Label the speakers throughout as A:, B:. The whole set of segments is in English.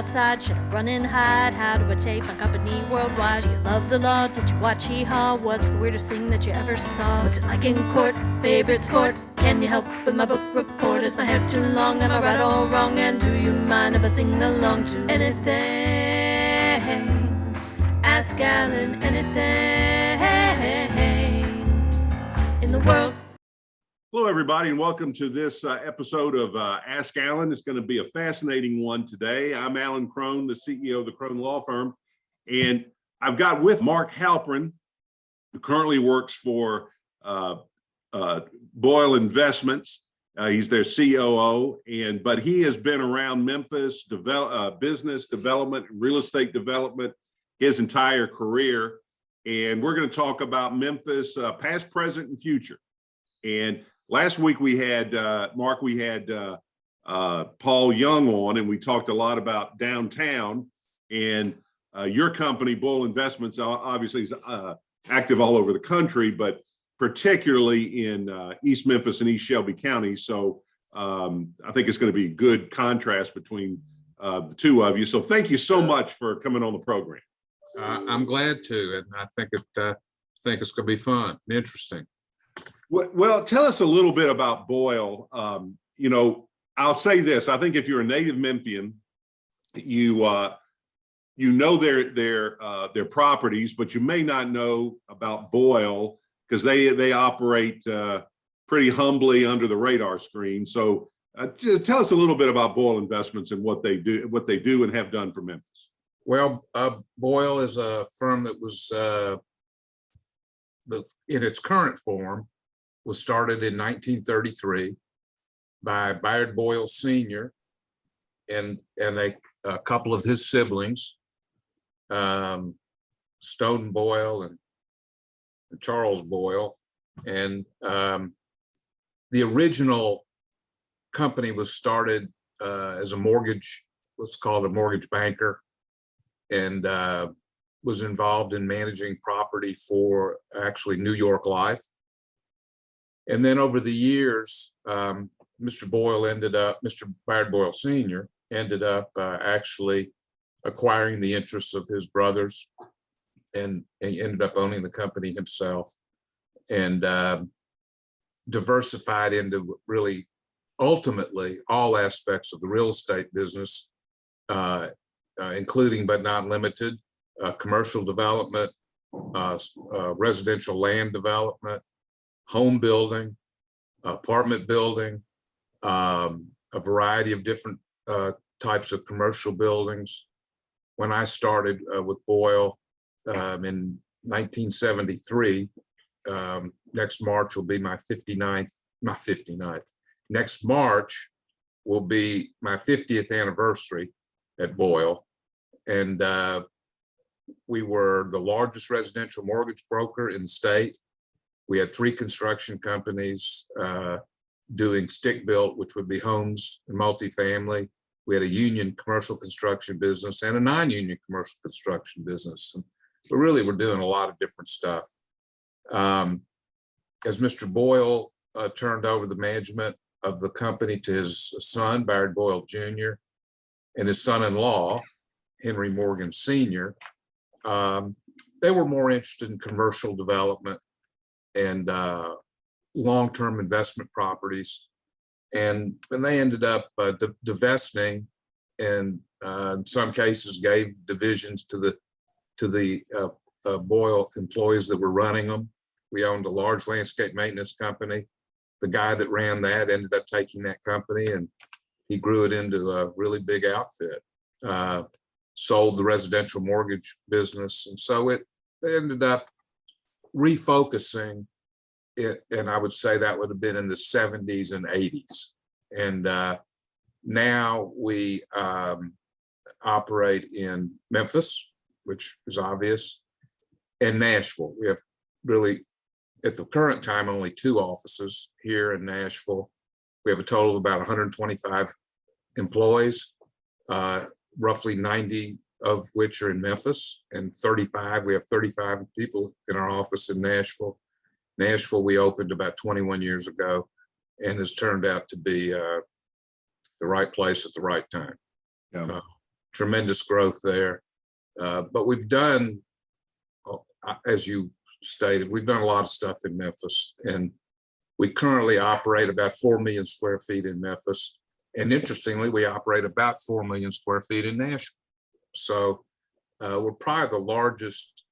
A: outside? Should I run and hide? How do I take my company worldwide? Do you love the law? Did you watch Hee-Haw? What's the weirdest thing that you ever saw? What's it like in court? Favorite sport? Can you help with my book report? Is my hair too long? Am I right or wrong? And do you mind if I sing along to anything? Ask Alan anything in the world.
B: Hello, everybody, and welcome to this episode of Ask Alan. It's going to be a fascinating one today. I'm Alan Crone, the CEO of the Crone Law Firm, and I've got with Mark Halperin, who currently works for Boyle Investments. He's their COO, but he has been around Memphis business development, real estate development his entire career. And we're going to talk about Memphis, past, present, and future. And last week we had, Mark, Paul Young on, and we talked a lot about downtown. And your company, Boyle Investments, obviously is active all over the country, but particularly in East Memphis and East Shelby County. So I think it's going to be a good contrast between the two of you. So thank you so much for coming on the program.
C: I'm glad to, and I think it's going to be fun and interesting.
B: Well, tell us a little bit about Boyle. I'll say this: I think if you're a native Memphian, you know their properties, but you may not know about Boyle because they operate pretty humbly under the radar screen. So, just tell us a little bit about Boyle Investments and what they do and have done for Memphis.
C: Well, Boyle is a firm that was in its current form was started in 1933 by Bayard Boyle Sr. and a couple of his siblings, Stone Boyle and Charles Boyle. And the original company was started as a mortgage, what's called a mortgage banker, and was involved in managing property for actually New York Life. And then over the years, Mr. Bayard Boyle Sr. ended up actually acquiring the interests of his brothers, and he ended up owning the company himself, and diversified into really ultimately all aspects of the real estate business, including but not limited commercial development, residential land development, home building, apartment building, a variety of different types of commercial buildings. When I started with Boyle in 1973, next March will be my 59th. Next March will be my 50th anniversary at Boyle. And we were the largest residential mortgage broker in the state. We had 3 construction companies doing stick-built, which would be homes and multifamily. We had a union commercial construction business and a non-union commercial construction business. And we really were doing a lot of different stuff. As Mr. Boyle turned over the management of the company to his son, Bayard Boyle Jr., and his son-in-law, Henry Morgan Sr., they were more interested in commercial development and long-term investment properties, and they ended up divesting, and in some cases gave divisions to the Boyle employees that were running them. We owned a large landscape maintenance company. The guy that ran that ended up taking that company, and he grew it into a really big outfit. Sold the residential mortgage business, and so it ended up refocusing it, and I would say that would have been in the 70s and 80s. And now we operate in Memphis, which is obvious, and Nashville. We have really, at the current time, only 2 offices here in Nashville. We have a total of about 125 employees, roughly 90 of which are in Memphis, and we have 35 people in our office in Nashville. Nashville, we opened about 21 years ago, and has turned out to be the right place at the right time.
B: Yeah.
C: tremendous growth there. But we've done, as you stated, we've done a lot of stuff in Memphis, and we currently operate about 4 million square feet in Memphis. And interestingly, we operate about 4 million square feet in Nashville. So we're probably the largest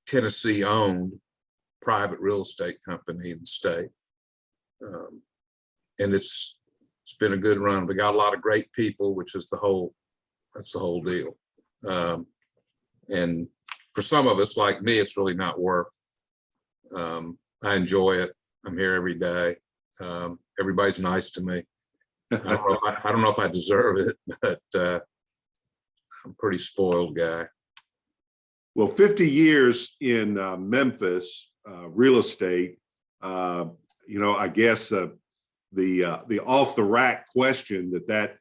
C: Tennessee-owned private real estate company in the state. And it's been a good run. We got a lot of great people, which is that's the whole deal. And for some of us like me, it's really not work. I enjoy it. I'm here every day. Everybody's nice to me. I don't know if I deserve it, but I'm a pretty spoiled guy.
B: Well, 50 years in Memphis real estate. I guess the off the rack question that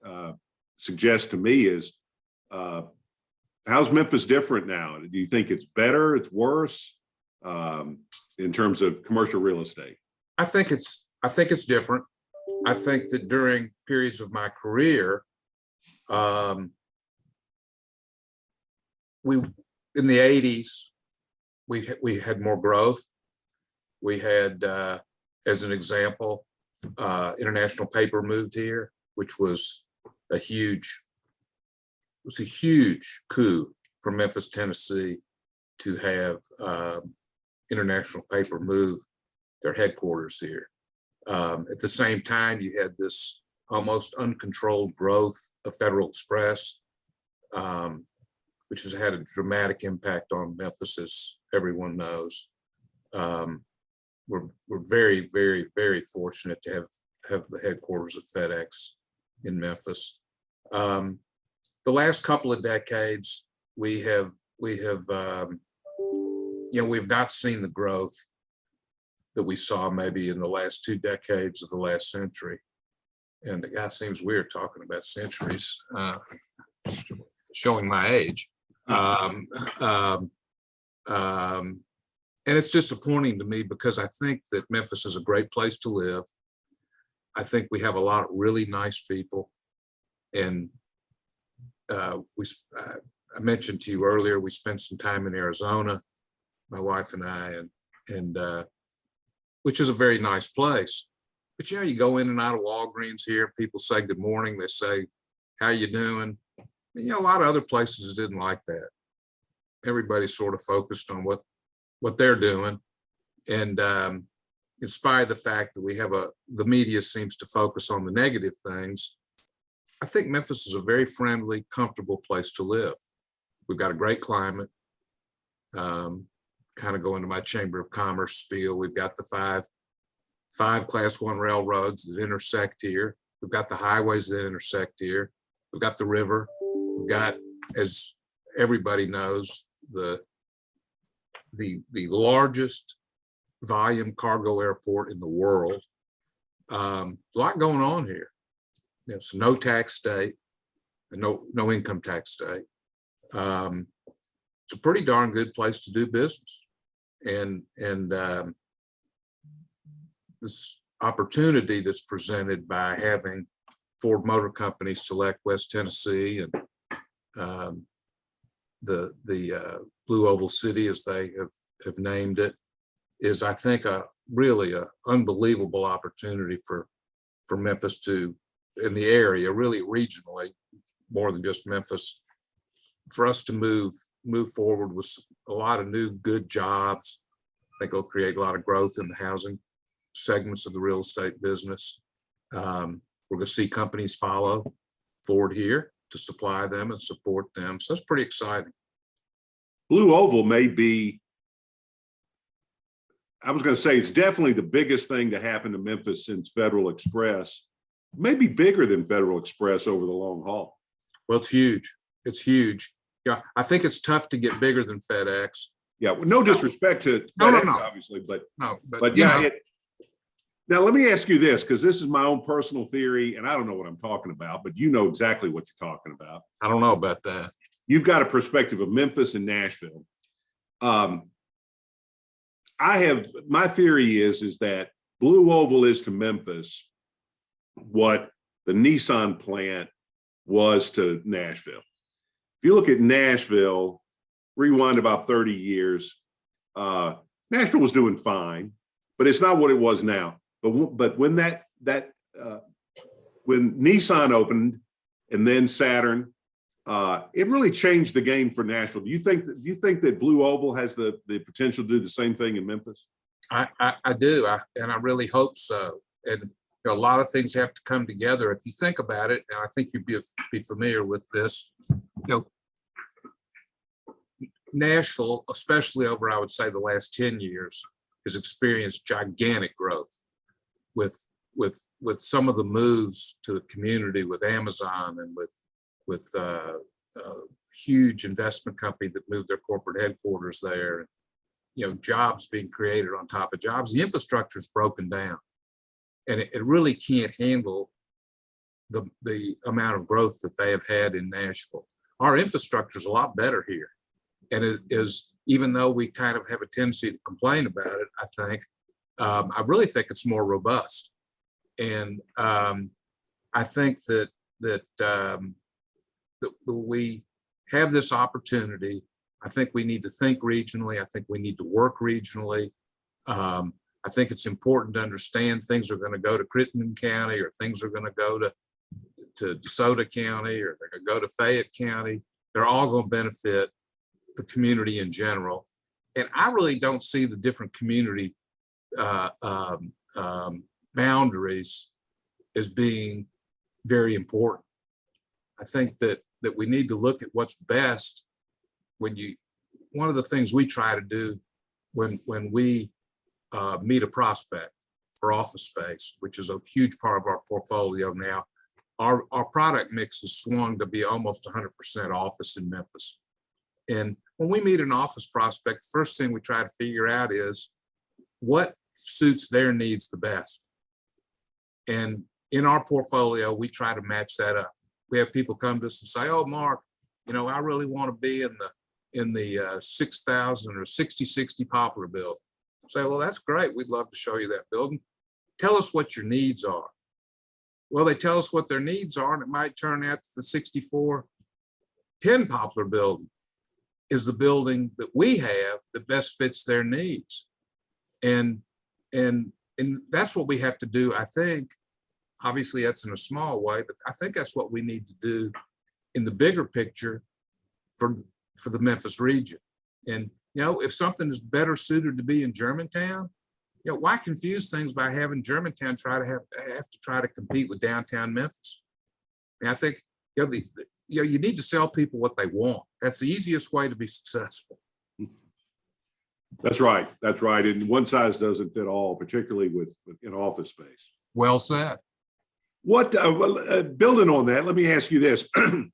B: suggests to me is, how's Memphis different now? Do you think it's better, it's worse in terms of commercial real estate?
C: I think it's different. I think that during periods of my career, in the 80s, we had more growth. We had, as an example, International Paper moved here, which was a huge coup for Memphis, Tennessee, to have International Paper move their headquarters here. At the same time, you had this almost uncontrolled growth of Federal Express, which has had a dramatic impact on Memphis, as everyone knows. We're very, very, very fortunate to have the headquarters of FedEx in Memphis. The last couple of decades, we've not seen the growth that we saw maybe in the last 2 decades of the last century. And the guy seems weird talking about centuries, showing my age. And it's disappointing to me because I think that Memphis is a great place to live. I think we have a lot of really nice people. And I mentioned to you earlier, we spent some time in Arizona, my wife and I, and which is a very nice place. But you go in and out of Walgreens here, people say good morning, they say, how you doing? And, a lot of other places didn't like that. Everybody's sort of focused on what they're doing. And in spite of the fact that we have the media seems to focus on the negative things, I think Memphis is a very friendly, comfortable place to live. We've got a great climate. Kind of go into my Chamber of Commerce spiel. We've got the five Class 1 railroads that intersect here. We've got the highways that intersect here. We've got the river. We've got, as everybody knows, the largest volume cargo airport in the world. A lot going on here. It's no tax state, no income tax state. It's a pretty darn good place to do business. And this opportunity that's presented by having Ford Motor Company select West Tennessee and the Blue Oval City, as they have named it, is, I think, really a unbelievable opportunity for Memphis to, in the area, really regionally, more than just Memphis, for us to move forward with a lot of new good jobs. I think it'll create a lot of growth in the housing segments of the real estate business. We're going to see companies follow Ford here to supply them and support them. So it's pretty exciting.
B: Blue Oval may be, I was going to say, it's definitely the biggest thing to happen to Memphis since Federal Express. Maybe bigger than Federal Express over the long haul.
C: Well, it's huge. It's huge. Yeah, I think it's tough to get bigger than FedEx.
B: Yeah, well, no disrespect to FedEx, obviously, but yeah. Now, let me ask you this, because this is my own personal theory, and I don't know what I'm talking about, but you know exactly what you're talking about.
C: I don't know about that.
B: You've got a perspective of Memphis and Nashville. My theory is that Blue Oval is to Memphis what the Nissan plant was to Nashville. If you look at Nashville, rewind about 30 years, Nashville was doing fine, but it's not what it was now. But when when Nissan opened and then Saturn, it really changed the game for Nashville. Do you think that Blue Oval has the potential to do the same thing in Memphis?
C: I do, and I really hope so. And a lot of things have to come together. If you think about it, and I think you'd be familiar with this, Nashville, especially over, I would say, the last 10 years, has experienced gigantic growth with some of the moves to the community with Amazon and with huge investment company that moved their corporate headquarters there. Jobs being created on top of jobs. The infrastructure is broken down, and it really can't handle the amount of growth that they have had in Nashville. Our infrastructure is a lot better here. And it is, even though we kind of have a tendency to complain about it, I really think it's more robust. And I think that we have this opportunity. I think we need to think regionally. I think we need to work regionally. I think it's important to understand things are going to go to Crittenden County, or things are going to go to DeSoto County, or they're going to go to Fayette County. They're all going to benefit the community in general. And I really don't see the different community boundaries as being very important. I think that we need to look at what's best. One of the things we try to do when we meet a prospect for office space, which is a huge part of our portfolio now, our product mix has swung to be almost 100% office in Memphis. And when we meet an office prospect, the first thing we try to figure out is what suits their needs the best. And in our portfolio, we try to match that up. We have people come to us and say, "Oh, Mark, I really want to be in the 6,000 or 6060 Poplar building." Say, "Well, that's great. We'd love to show you that building. Tell us what your needs are." Well, they tell us what their needs are, and it might turn out that the 6410 Poplar building is the building that we have that best fits their needs. And that's what we have to do, I think. Obviously, that's in a small way, but I think that's what we need to do in the bigger picture for the Memphis region. And, if something is better suited to be in Germantown, why confuse things by having Germantown have to try to compete with downtown Memphis? And I think, you need to sell people what they want. That's the easiest way to be successful.
B: That's right. That's right. And one size doesn't fit all, particularly in office space.
C: Well said.
B: What building on that? Let me ask you this: over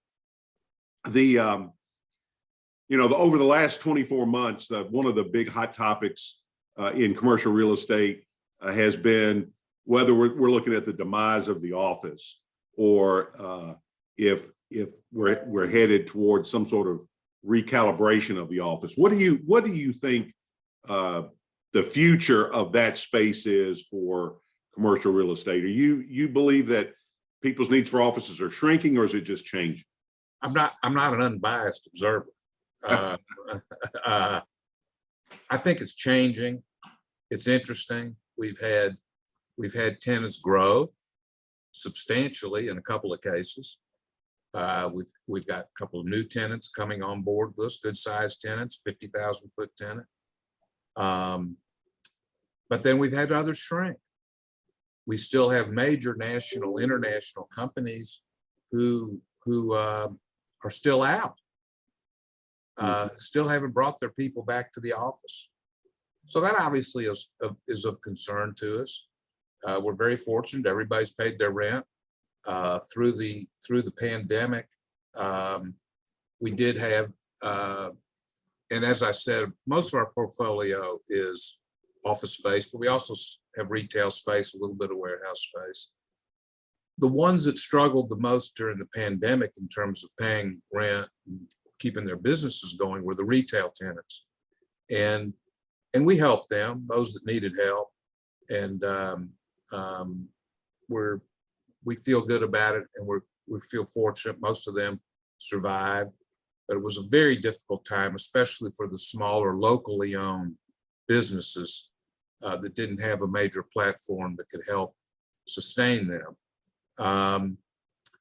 B: the last 24 months, one of the big hot topics in commercial real estate has been whether we're looking at the demise of the office, or if we're headed towards some sort of recalibration of the office. What do you think the future of that space is for commercial real estate? Or you believe that people's needs for offices are shrinking, or is it just changing?
C: I'm not an unbiased observer. I think it's changing. It's interesting. We've had tenants grow substantially in a couple of cases. We've got a couple of new tenants coming on board with us, good sized tenants, 50,000 foot tenant. But then we've had others shrink. We still have major national, international companies who are still out, still haven't brought their people back to the office. So that obviously is of concern to us. We're very fortunate. Everybody's paid their rent through the pandemic. We did have, and as I said, most of our portfolio is office space, but we also have retail space, a little bit of warehouse space. The ones that struggled the most during the pandemic in terms of paying rent and keeping their businesses going were the retail tenants. And we helped them, those that needed help. And we feel good about it, and we feel fortunate, most of them survived, but it was a very difficult time, especially for the smaller locally owned businesses that didn't have a major platform that could help sustain them.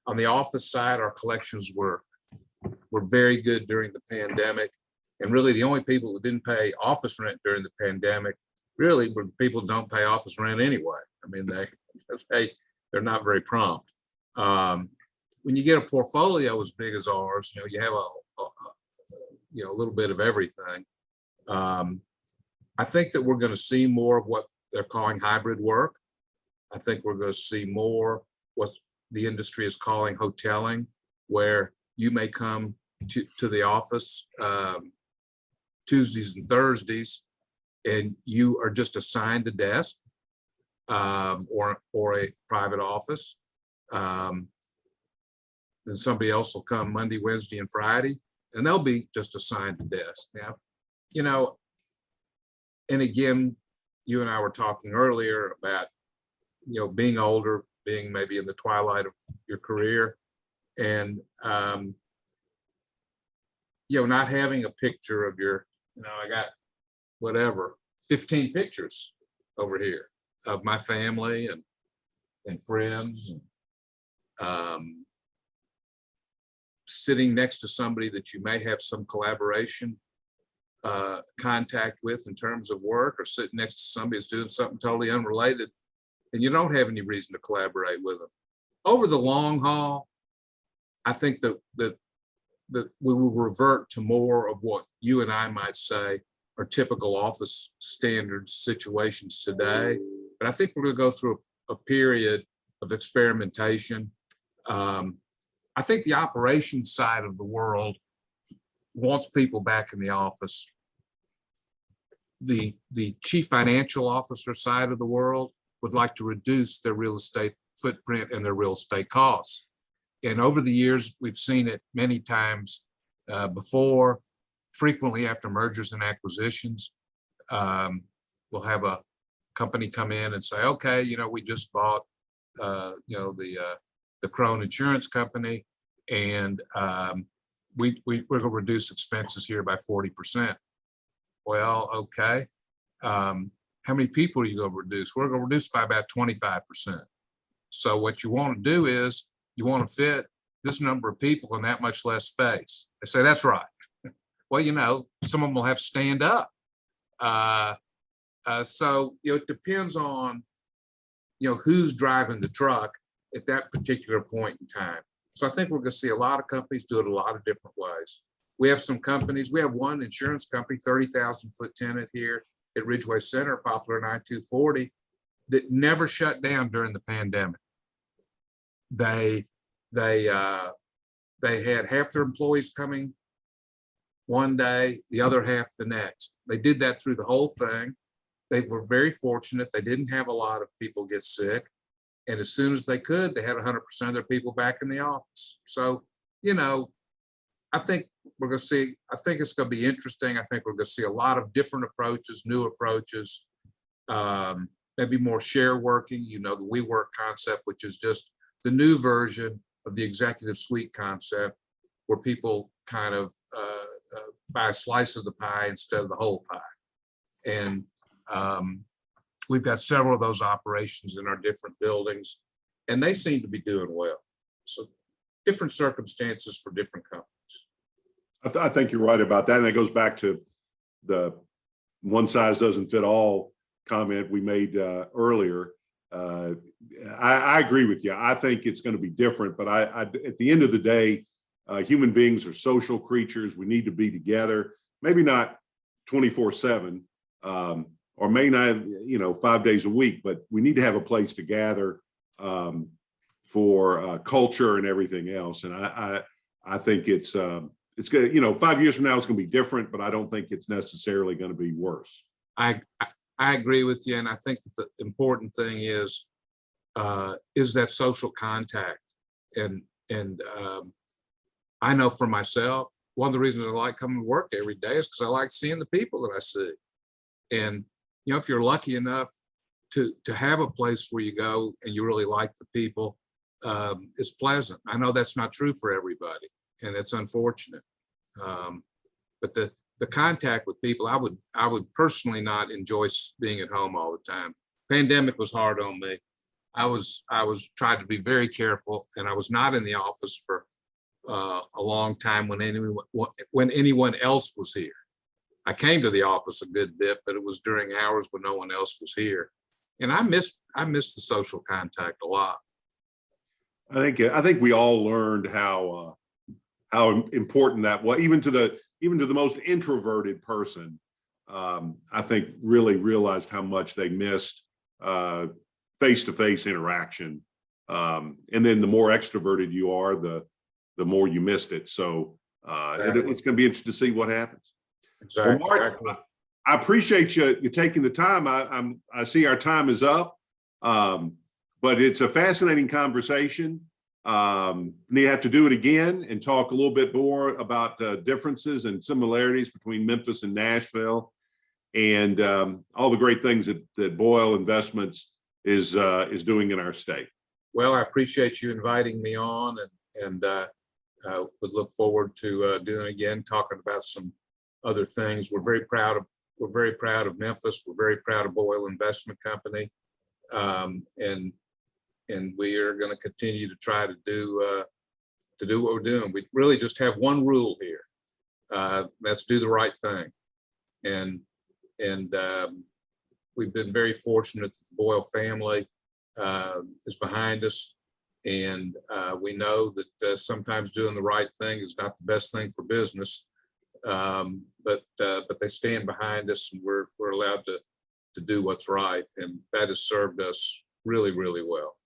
C: On the office side, our collections were very good during the pandemic. And really the only people who didn't pay office rent during the pandemic really were the people who don't pay office rent anyway. I mean, they're not very prompt. When you get a portfolio as big as ours, you know, you have a little bit of everything. I think that we're going to see more of what they're calling hybrid work. I think we're going to see more what the industry is calling hoteling, where you may come to the office Tuesdays and Thursdays, and you are just assigned a desk or a private office. Then somebody else will come Monday, Wednesday, and Friday, and they'll be just assigned a desk. Now, you know, and again, you and I were talking earlier about, you know, being older, being maybe in the twilight of your career, and you know, not having a picture of your, you know, I got whatever 15 pictures over here of my family and friends, and sitting next to somebody that you may have some collaboration contact with in terms of work, or sitting next to somebody that's doing something totally unrelated and you don't have any reason to collaborate with them. Over the long haul, I think that we will revert to more of what you and I might say are typical office standards situations today. But I think we're going to go through a period of experimentation. I think the operations side of the world wants people back in the office. The chief financial officer side of the world would like to reduce their real estate footprint and their real estate costs. And over the years, we've seen it many times before, frequently after mergers and acquisitions. We'll have a company come in and say, okay, you know, we just bought, you know, the Crone insurance company, and we're going to reduce expenses here by 40%. Well, okay. How many people are you going to reduce? We're going to reduce by about 25%. So what you want to do is you want to fit this number of people in that much less space. They say, that's right. Well, you know, some of them will have to stand up. So, you know, it depends on, you know, who's driving the truck at that particular point in time. So I think we're going to see a lot of companies do it a lot of different ways. We have some companies, we have one insurance company, 30,000 foot tenant here at Ridgeway Center, Poplar and I-240, that never shut down during the pandemic. They had half their employees coming one day, the other half the next. They did that through the whole thing. They were very fortunate. They didn't have a lot of people get sick. And as soon as they could, they had 100% of their people back in the office. So, you know, I think we're going to see, I think it's going to be interesting. I think we're going to see a lot of different approaches, new approaches, maybe more share working, you know, the WeWork concept, which is just the new version of the executive suite concept, where people kind of buy a slice of the pie instead of the whole pie. And we've got several of those operations in our different buildings, and they seem to be doing well. So different circumstances for different companies.
B: I think you're right about that. And that goes back to the one size doesn't fit all comment we made earlier. I agree with you. I think it's going to be different, but at the end of the day, human beings are social creatures. We need to be together, maybe not 24/7, or may not, you know, 5 days a week, but we need to have a place to gather for culture and everything else. And I think it's good. You know, 5 years from now, it's going to be different, but I don't think it's necessarily going to be worse.
C: I agree with you. And I think that the important thing is that social contact. And I know for myself, one of the reasons I like coming to work every day is because I like seeing the people that I see. And, you know, if you're lucky enough to have a place where you go and you really like the people, is pleasant. I know that's not true for everybody, and it's unfortunate. But the contact with people, I would personally not enjoy being at home all the time. Pandemic was hard on me. I was trying to be very careful, and I was not in the office for a long time when anyone else was here. I came to the office a good bit, but it was during hours when no one else was here, and I missed the social contact a lot.
B: I think we all learned how important that was, even to the most introverted person. I think really realized how much they missed face-to-face interaction. And then the more extroverted you are, the more you missed it. So it's going to be interesting to see what happens.
C: Exactly.
B: Well, Mark, I appreciate you taking the time. I see our time is up, but it's a fascinating conversation. We have to do it again and talk a little bit more about differences and similarities between Memphis and Nashville, and all the great things that Boyle Investments is doing in our state.
C: Well, I appreciate you inviting me on, and would look forward to doing it again, talking about some other things. We're very proud of Memphis. We're very proud of Boyle Investment Company, and we are going to continue to try to do what we're doing. We really just have one rule here. That's do the right thing. And we've been very fortunate that the Boyle family is behind us. And we know that sometimes doing the right thing is not the best thing for business. But they stand behind us, and we're allowed to do what's right. And that has served us really, really well.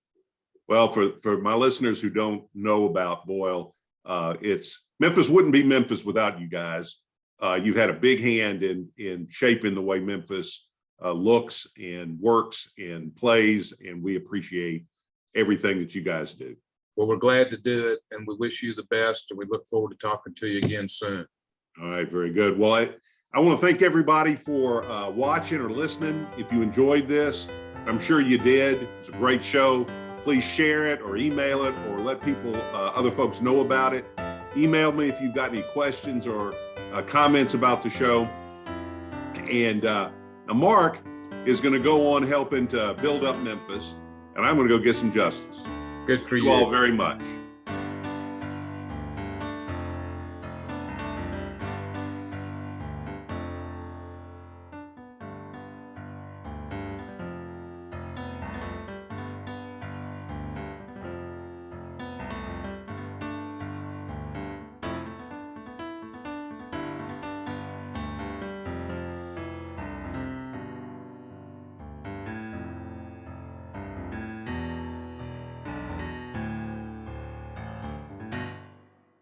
B: Well, for my listeners who don't know about Boyle, Memphis wouldn't be Memphis without you guys. You've had a big hand in shaping the way Memphis looks and works and plays, and we appreciate everything that you guys do.
C: Well, we're glad to do it, and we wish you the best, and we look forward to talking to you again soon.
B: All right, very good. Well, I want to thank everybody for watching or listening. If you enjoyed this, I'm sure you did. It's a great show. Please share it or email it or let people, other folks know about it. Email me if you've got any questions or comments about the show. And now Mark is going to go on helping to build up Memphis, and I'm going to go get some justice.
C: Good for you.
B: Thank you all very much.